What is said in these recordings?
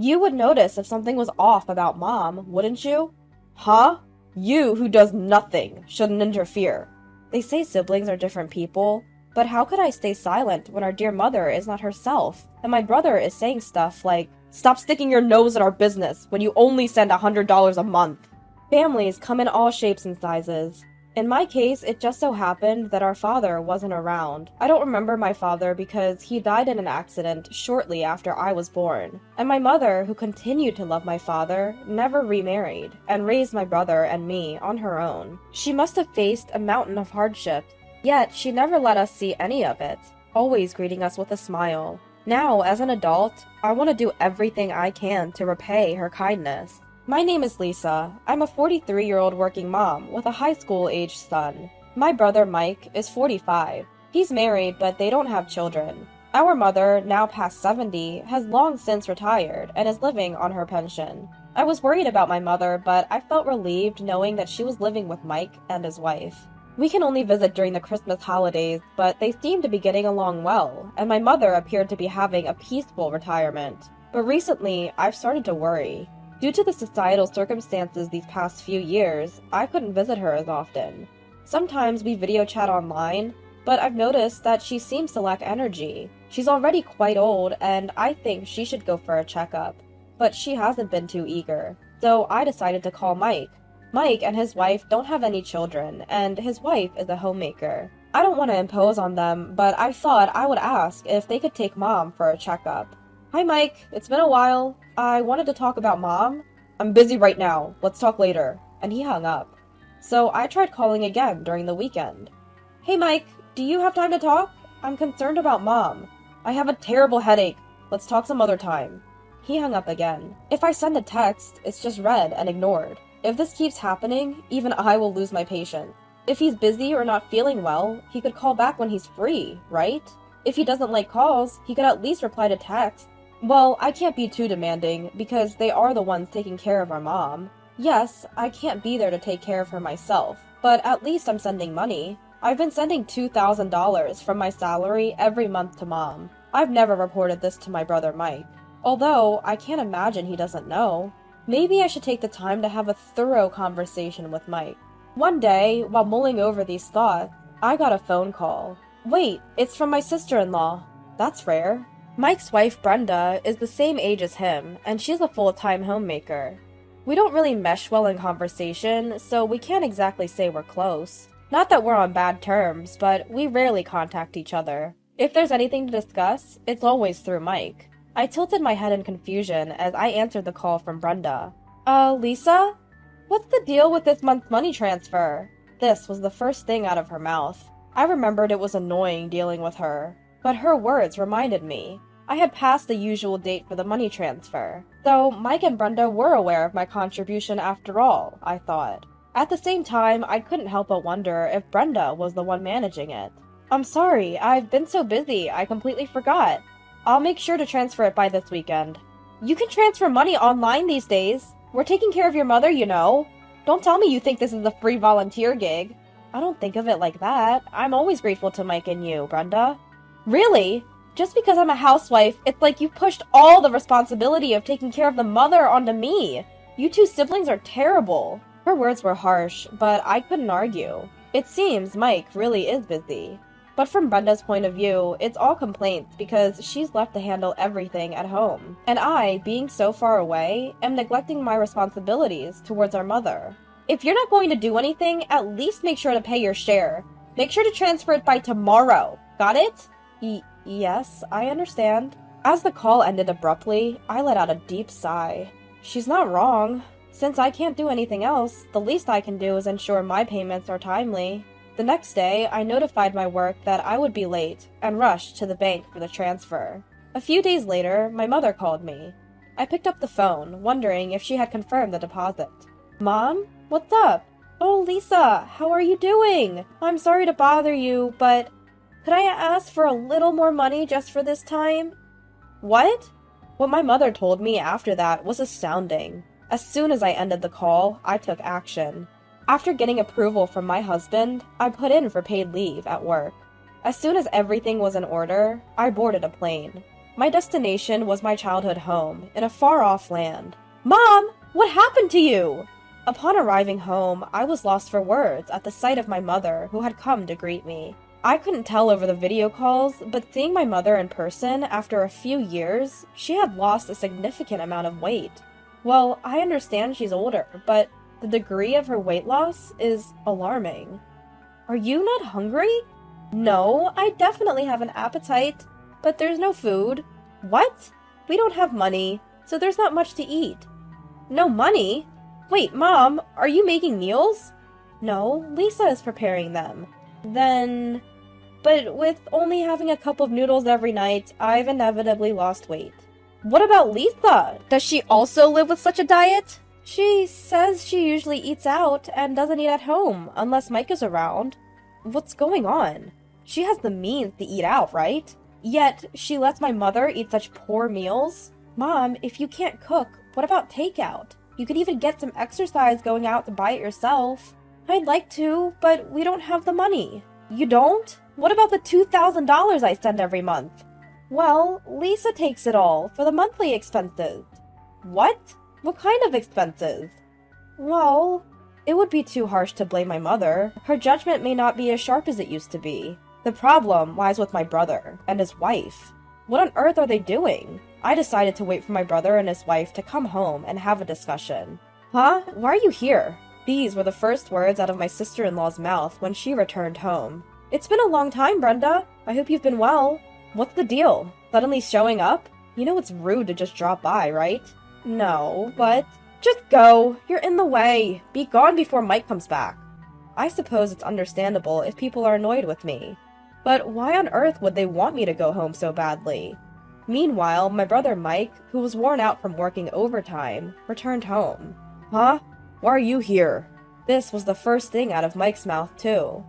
You would notice if something was off about Mom, wouldn't you? Huh? You, who does nothing, shouldn't interfere. They say siblings are different people, but how could I stay silent when our dear mother is not herself, and my brother is saying stuff like, "Stop sticking your nose in our business when you only send $100 a month." Families come in all shapes and sizes. In my case, it just so happened that our father wasn't around. I don't remember my father because he died in an accident shortly after I was born. And my mother, who continued to love my father, never remarried and raised my brother and me on her own. She must have faced a mountain of hardship, yet she never let us see any of it, always greeting us with a smile. Now, as an adult, I want to do everything I can to repay her kindness. My name is Lisa. I'm a 43-year-old working mom with a high school-aged son. My brother Mike is 45. He's married, but they don't have children. Our mother, now past 70, has long since retired and is living on her pension. I was worried about my mother, but I felt relieved knowing that she was living with Mike and his wife. We can only visit during the Christmas holidays, but they seem to be getting along well, and my mother appeared to be having a peaceful retirement. But recently, I've started to worry. Due to the societal circumstances these past few years, I couldn't visit her as often. Sometimes we video chat online, but I've noticed that she seems to lack energy. She's already quite old, and I think she should go for a checkup. But she hasn't been too eager, so I decided to call Mike. Mike and his wife don't have any children, and his wife is a homemaker. I don't want to impose on them, but I thought I would ask if they could take Mom for a checkup. "Hi Mike, it's been a while. I wanted to talk about Mom." "I'm busy right now. Let's talk later." And he hung up. So I tried calling again during the weekend. "Hey Mike, do you have time to talk? I'm concerned about Mom. I have a terrible headache. Let's talk some other time." He hung up again. If I send a text, it's just read and ignored. If this keeps happening, even I will lose my patience. If he's busy or not feeling well, he could call back when he's free, right? If he doesn't like calls, he could at least reply to text. Well, I can't be too demanding, because they are the ones taking care of our mom. Yes, I can't be there to take care of her myself, but at least I'm sending money. I've been sending $2,000 from my salary every month to Mom. I've never reported this to my brother Mike. Although, I can't imagine he doesn't know. Maybe I should take the time to have a thorough conversation with Mike. One day, while mulling over these thoughts, I got a phone call. Wait, it's from my sister-in-law. That's rare. Mike's wife, Brenda, is the same age as him, and she's a full-time homemaker. We don't really mesh well in conversation, so we can't exactly say we're close. Not that we're on bad terms, but we rarely contact each other. If there's anything to discuss, it's always through Mike. I tilted my head in confusion as I answered the call from Brenda. Lisa? What's the deal with this month's money transfer?" This was the first thing out of her mouth. I remembered it was annoying dealing with her, but her words reminded me. I had passed the usual date for the money transfer, so Mike and Brenda were aware of my contribution after all, I thought. At the same time, I couldn't help but wonder if Brenda was the one managing it. "I'm sorry, I've been so busy, I completely forgot. I'll make sure to transfer it by this weekend." "You can transfer money online these days. We're taking care of your mother, you know. Don't tell me you think this is a free volunteer gig." "I don't think of it like that. I'm always grateful to Mike and you, Brenda." "Really? Just because I'm a housewife, it's like you've pushed all the responsibility of taking care of the mother onto me. You two siblings are terrible." Her words were harsh, but I couldn't argue. It seems Mike really is busy. But from Brenda's point of view, it's all complaints because she's left to handle everything at home. And I, being so far away, am neglecting my responsibilities towards our mother. "If you're not going to do anything, at least make sure to pay your share. Make sure to transfer it by tomorrow. Got it?" Yes, I understand." As the call ended abruptly, I let out a deep sigh. She's not wrong. Since I can't do anything else, the least I can do is ensure my payments are timely. The next day, I notified my work that I would be late and rushed to the bank for the transfer. A few days later, my mother called me. I picked up the phone, wondering if she had confirmed the deposit. "Mom? What's up?" "Oh, Lisa, how are you doing? I'm sorry to bother you, but could I ask for a little more money just for this time?" What? What my mother told me after that was astounding. As soon as I ended the call, I took action. After getting approval from my husband, I put in for paid leave at work. As soon as everything was in order, I boarded a plane. My destination was my childhood home, in a far-off land. Mom! What happened to you? Upon arriving home, I was lost for words at the sight of my mother, who had come to greet me. I couldn't tell over the video calls, but seeing my mother in person after a few years, she had lost a significant amount of weight. Well, I understand she's older, but the degree of her weight loss is alarming. Are you not hungry? No, I definitely have an appetite, but there's no food. What? We don't have money, so there's not much to eat. No money? Wait, Mom, are you making meals? No, Lisa is preparing them. Then... But with only having a cup of noodles every night, I've inevitably lost weight. What about Lisa? Does she also live with such a diet? She says she usually eats out and doesn't eat at home, unless Mike is around. What's going on? She has the means to eat out, right? Yet, she lets my mother eat such poor meals? Mom, if you can't cook, what about takeout? You could even get some exercise going out to buy it yourself. I'd like to, but we don't have the money. You don't? What about the $2,000 I send every month? Well, Lisa takes it all for the monthly expenses. What? What kind of expenses? Well, it would be too harsh to blame my mother. Her judgment may not be as sharp as it used to be. The problem lies with my brother and his wife. What on earth are they doing? I decided to wait for my brother and his wife to come home and have a discussion. Huh? Why are you here? These were the first words out of my sister-in-law's mouth when she returned home. It's been a long time, Brenda. I hope you've been well. What's the deal? Suddenly showing up? You know it's rude to just drop by, right? No, but... Just go! You're in the way! Be gone before Mike comes back. I suppose it's understandable if people are annoyed with me. But why on earth would they want me to go home so badly? Meanwhile, my brother Mike, who was worn out from working overtime, returned home. Huh? Why are you here? This was the first thing out of Mike's mouth, too.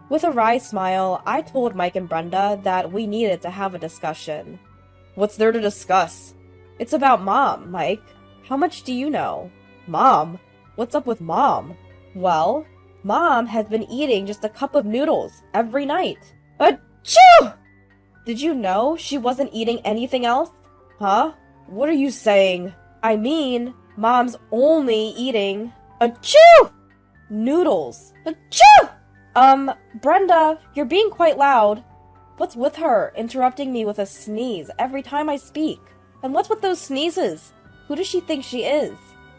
With a wry smile, I told Mike and Brenda that we needed to have a discussion. What's there to discuss? It's about Mom, Mike. How much do you know? Mom? What's up with Mom? Well, Mom has been eating just a cup of noodles every night. Achoo! Did you know she wasn't eating anything else? Huh? What are you saying? I mean, Mom's only eating... Achoo! Noodles. Achoo! Brenda, you're being quite loud. What's with her, interrupting me with a sneeze every time I speak? And what's with those sneezes? Who does she think she is?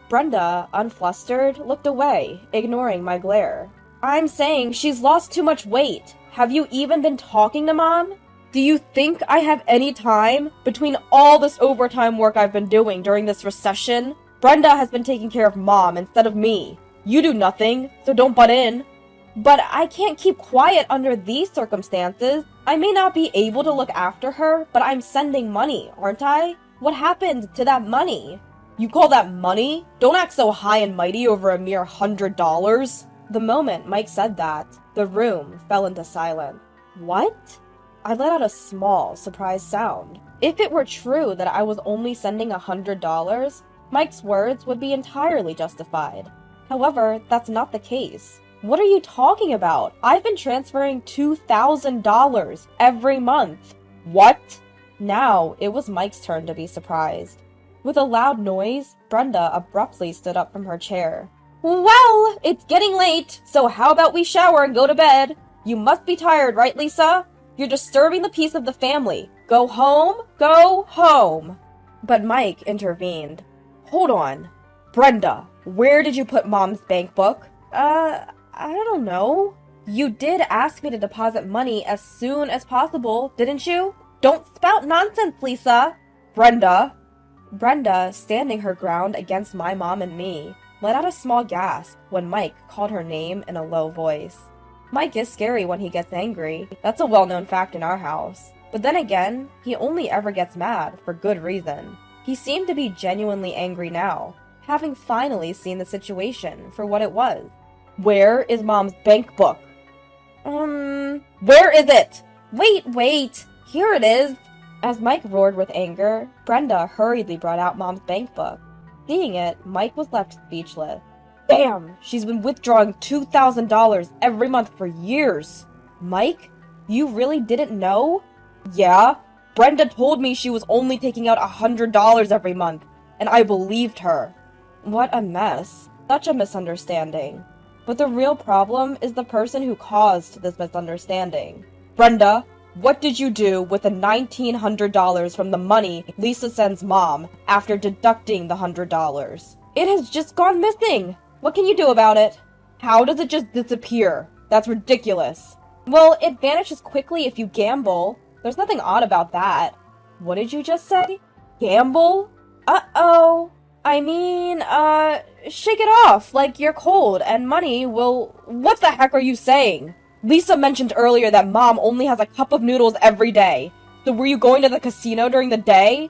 Brenda, unflustered, looked away, ignoring my glare. I'm saying she's lost too much weight. Have you even been talking to Mom? Do you think I have any time between all this overtime work I've been doing during this recession? Brenda has been taking care of Mom instead of me. You do nothing, so don't butt in. But I can't keep quiet under these circumstances. I may not be able to look after her, but I'm sending money, aren't I? What happened to that money? You call that money? Don't act so high and mighty over a mere $100. The moment Mike said that, the room fell into silence. What? I let out a small, surprised sound. If it were true that I was only sending $100, Mike's words would be entirely justified. However, that's not the case. What are you talking about? I've been transferring $2,000 every month. What? Now, it was Mike's turn to be surprised. With a loud noise, Brenda abruptly stood up from her chair. Well, it's getting late, so how about we shower and go to bed? You must be tired, right, Lisa? You're disturbing the peace of the family. Go home, go home. But Mike intervened. Hold on. Brenda, where did you put Mom's bank book? I don't know. You did ask me to deposit money as soon as possible, didn't you? Don't spout nonsense, Lisa! Brenda! Brenda, standing her ground against my mom and me, let out a small gasp when Mike called her name in a low voice. Mike is scary when he gets angry. That's a well-known fact in our house. But then again, he only ever gets mad for good reason. He seemed to be genuinely angry now, having finally seen the situation for what it was. Where is Mom's bank book? Where is it? Wait! Here it is! As Mike roared with anger, Brenda hurriedly brought out Mom's bank book. Seeing it, Mike was left speechless. Damn! She's been withdrawing $2,000 every month for years! Mike? You really didn't know? Yeah? Brenda told me she was only taking out $100 every month, and I believed her. What a mess. Such a misunderstanding. But the real problem is the person who caused this misunderstanding. Brenda, what did you do with the $1,900 from the money Lisa sends Mom after deducting the $100? It has just gone missing. What can you do about it? How does it just disappear? That's ridiculous. Well, it vanishes quickly if you gamble. There's nothing odd about that. What did you just say? Gamble? Uh-oh. I mean, shake it off, like you're cold, and money will— What the heck are you saying? Lisa mentioned earlier that Mom only has a cup of noodles every day. So were you going to the casino during the day?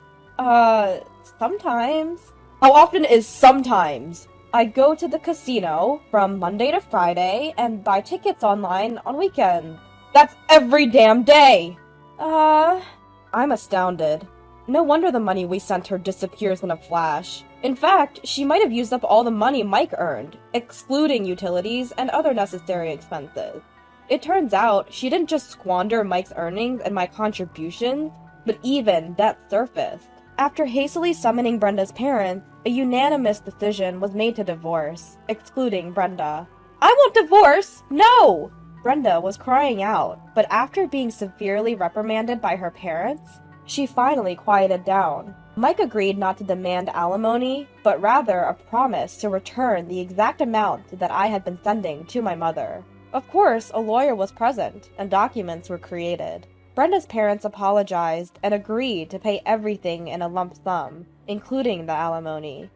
Sometimes. How often is sometimes? I go to the casino from Monday to Friday and buy tickets online on weekends. That's every damn day! I'm astounded. No wonder the money we sent her disappears in a flash. In fact, she might have used up all the money Mike earned, excluding utilities and other necessary expenses. It turns out she didn't just squander Mike's earnings and my contributions, but even debt surfaced. After hastily summoning Brenda's parents, a unanimous decision was made to divorce, excluding Brenda. I won't divorce! No! Brenda was crying out, but after being severely reprimanded by her parents, she finally quieted down. Mike agreed not to demand alimony, but rather a promise to return the exact amount that I had been sending to my mother. Of course, a lawyer was present, and documents were created. Brenda's parents apologized and agreed to pay everything in a lump sum, including the alimony.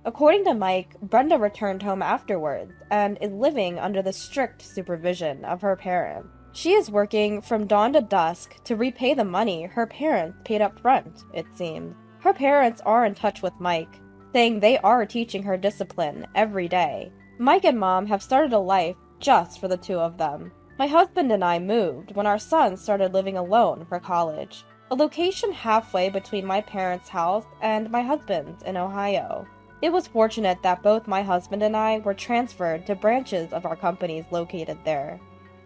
According to Mike, Brenda returned home afterwards and is living under the strict supervision of her parents. She is working from dawn to dusk to repay the money her parents paid up front, it seems. Her parents are in touch with Mike, saying they are teaching her discipline every day. Mike and Mom have started a life just for the two of them. My husband and I moved when our son started living alone for college, a location halfway between my parents' house and my husband's in Ohio. It was fortunate that both my husband and I were transferred to branches of our companies located there.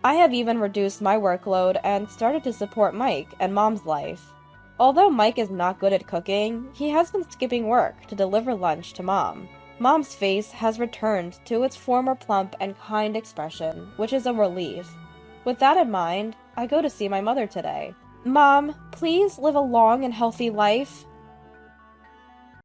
I have even reduced my workload and started to support Mike and Mom's life. Although Mike is not good at cooking, he has been skipping work to deliver lunch to Mom. Mom's face has returned to its former plump and kind expression, which is a relief. With that in mind, I go to see my mother today. Mom, please live a long and healthy life.